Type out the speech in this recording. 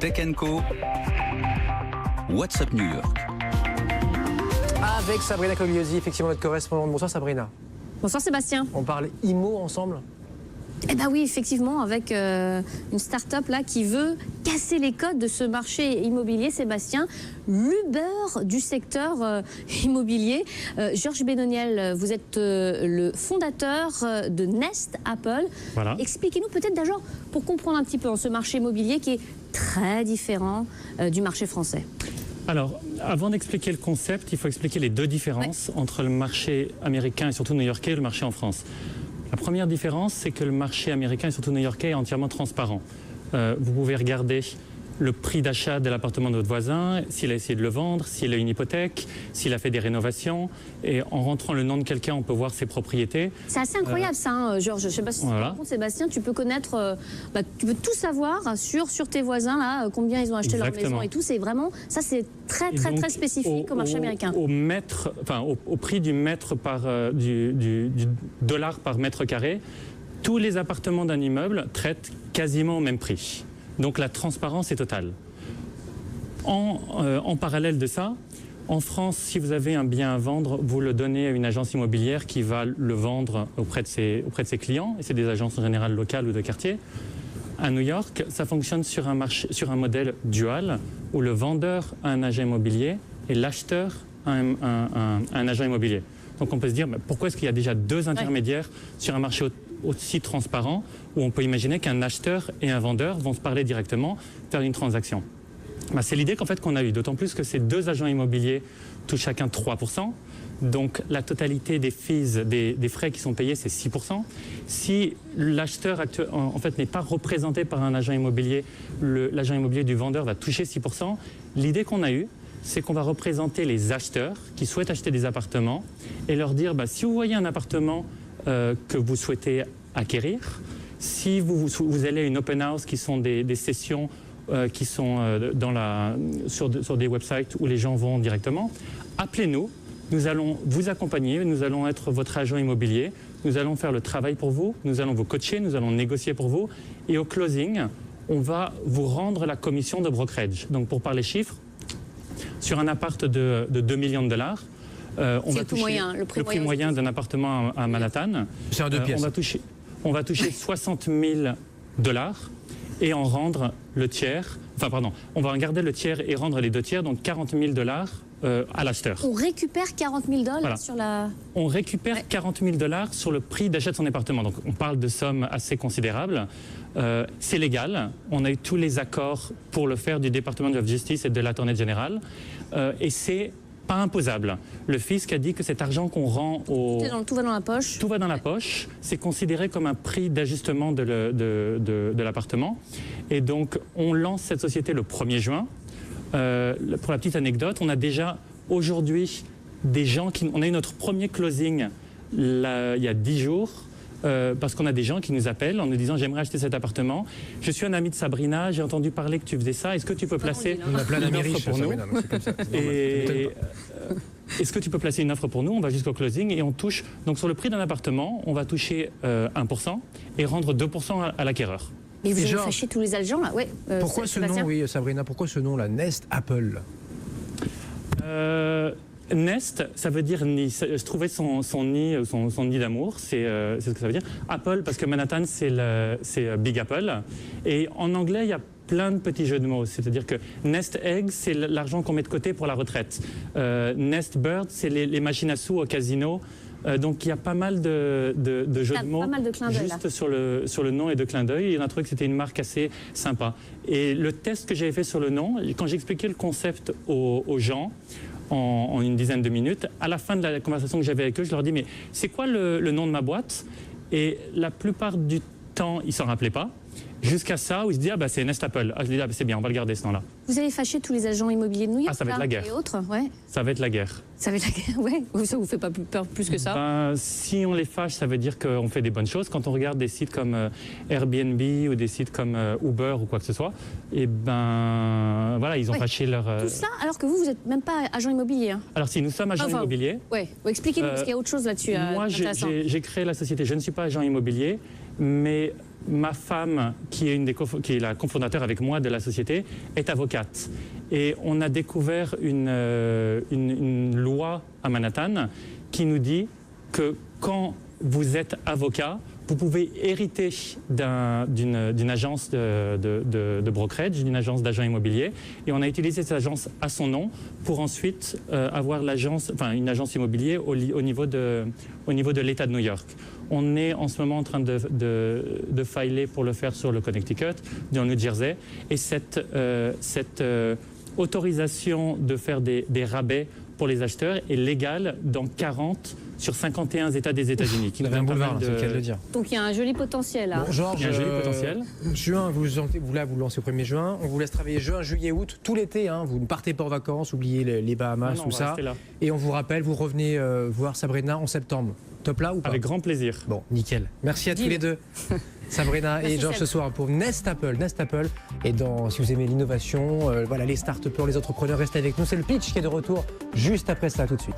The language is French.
Tech Co. WhatsApp New York. Avec Sabrina Cogliosi, effectivement notre correspondante. Bonsoir Sabrina. Bonsoir Sébastien. On parle IMO ensemble? Eh bien oui, effectivement, avec une start-up là qui veut casser les codes de ce marché immobilier, Sébastien, l'Uber du secteur immobilier. Georges Benoniel, vous êtes le fondateur de Nest Apple. Voilà. Expliquez-nous peut-être d'abord, pour comprendre un petit peu ce marché immobilier qui est très différent du marché français. Alors, avant d'expliquer le concept, il faut expliquer les deux différences entre le marché américain et surtout new-yorkais et le marché en France. La première différence, c'est que le marché américain et surtout new-yorkais est entièrement transparent. Vous pouvez regarder le prix d'achat de l'appartement de votre voisin, s'il a essayé de le vendre, s'il a une hypothèque, s'il a fait des rénovations. Et en rentrant le nom de quelqu'un, on peut voir ses propriétés. C'est assez incroyable ça, hein, Georges. Je ne sais pas si tu te rends compte, Sébastien, tu peux connaître, tu peux tout savoir sur tes voisins, là, combien ils ont acheté leur maison et tout. C'est vraiment, ça c'est très spécifique au marché américain. Au prix du du dollar par mètre carré, tous les appartements d'un immeuble traitent quasiment au même prix. Donc la transparence est totale. En parallèle de ça, en France, si vous avez un bien à vendre, vous le donnez à une agence immobilière qui va le vendre auprès de ses clients. Et c'est des agences en général locales ou de quartier. À New York, ça fonctionne sur un modèle dual où le vendeur a un agent immobilier et l'acheteur a un agent immobilier. Donc on peut se dire, pourquoi est-ce qu'il y a déjà deux intermédiaires sur un marché aussi transparent où on peut imaginer qu'un acheteur et un vendeur vont se parler directement, faire une transaction. C'est l'idée qu'on a eue, d'autant plus que ces deux agents immobiliers touchent chacun 3%. Donc la totalité des fees, des frais qui sont payés, c'est 6%. Si l'acheteur n'est pas représenté par un agent immobilier, l'agent immobilier du vendeur va toucher 6%. L'idée qu'on a eue, c'est qu'on va représenter les acheteurs qui souhaitent acheter des appartements et leur dire, si vous voyez un appartement que vous souhaitez acquérir, si vous allez à une open house qui sont des sessions qui sont sur des websites où les gens vont directement, appelez-nous, nous allons vous accompagner, nous allons être votre agent immobilier, nous allons faire le travail pour vous, nous allons vous coacher, nous allons négocier pour vous et au closing, on va vous rendre la commission de brokerage. Donc pour parler chiffres, sur un appart de 2 millions de dollars, on va toucher le prix moyen d'un appartement à Manhattan. C'est un 2 pièces. On va toucher 60 000 dollars et en rendre le tiers. On va garder le tiers et rendre les deux tiers, donc 40 000 dollars à l'acheteur. On récupère 40 000 dollars sur la... On récupère 40 000 dollars sur le prix d'achat de son appartement. Donc on parle de sommes assez considérables. C'est légal. On a eu tous les accords pour le faire du Department of Justice et de l'Attorney General. Et c'est pas imposable. Le fisc a dit que cet argent qu'on rend tout va dans la poche. Tout va dans la poche. C'est considéré comme un prix d'ajustement de l'appartement. Et donc, on lance cette société le 1er juin. Pour la petite anecdote, on a déjà aujourd'hui des gens on a eu notre premier closing il y a 10 jours. Parce qu'on a des gens qui nous appellent en nous disant j'aimerais acheter cet appartement, je suis un ami de Sabrina, j'ai entendu parler que tu faisais ça, est-ce que tu peux placer une offre pour nous? Est-ce que tu peux placer une offre pour nous? On va jusqu'au closing et on touche, donc sur le prix d'un appartement, on va toucher 1% et rendre 2% à l'acquéreur. Mais vous avez fâché tous les agents là? Pourquoi ce nom, Sabrina, pourquoi ce nom là, Nest Apple? Nest, ça veut dire nid. Je trouvais son nid d'amour, c'est ce que ça veut dire. Apple, parce que Manhattan, c'est Big Apple. Et en anglais, il y a plein de petits jeux de mots. C'est-à-dire que Nest Egg, c'est l'argent qu'on met de côté pour la retraite. Nest Bird, c'est les machines à sous au casino. Donc il y a pas mal de jeux de mots juste sur le nom et de clins d'œil. Et on a trouvé que c'était une marque assez sympa. Et le test que j'avais fait sur le nom, quand j'expliquais le concept aux gens, en une dizaine de minutes, à la fin de la conversation que j'avais avec eux, je leur dis mais c'est quoi le nom de ma boîte? Et la plupart du temps, ils s'en rappelaient pas. Jusqu'à ça, où ils se disent c'est Nest Apple. Je dis c'est bien, on va le garder ce nom-là. Vous avez fâché tous les agents immobiliers de New York? Ça va être la guerre. Et autres, Ça va être la guerre. Ça va être la guerre, ouais. Ça vous fait pas peur plus que ça? Si on les fâche, ça veut dire qu'on fait des bonnes choses. Quand on regarde des sites comme Airbnb ou des sites comme Uber ou quoi que ce soit, ils ont fâché leur... Tout ça alors que vous n'êtes même pas agent immobilier. Hein. Alors si, nous sommes agents immobiliers. Expliquez-nous, parce qu'il y a autre chose là-dessus. Moi, j'ai créé la société. Je ne suis pas agent immobilier, mais ma femme, qui est la cofondateur avec moi de la société, est avocate. Et on a découvert une loi à Manhattan qui nous dit que quand vous êtes avocat, vous pouvez hériter d'une agence de brokerage, d'une agence d'agents immobiliers. Et on a utilisé cette agence à son nom pour ensuite avoir une agence immobilière au niveau de l'État de New York. On est en ce moment en train de filer pour le faire sur le Connecticut, dans le New Jersey. Et cette autorisation de faire des rabais pour les acheteurs est légale dans 40 sur 51 États des États-Unis. Vous avez un boulevard, c'est le cas de le dire. Donc il y a un joli potentiel là. Bon, Georges, Il y a un joli potentiel. Juin, vous lancez au 1er juin. On vous laisse travailler juin, juillet, août, tout l'été. Hein. Vous ne partez pas en vacances, oubliez les Bahamas, tout ça. Et on vous rappelle, vous revenez voir Sabrina en septembre. Top là ou pas? Avec grand plaisir. Bon, nickel. Merci à tous les deux. Sabrina et Georges ce soir pour Nest Apple. Et si vous aimez l'innovation, voilà, les start-upers, les entrepreneurs, restez avec nous. C'est le pitch qui est de retour juste après ça, tout de suite.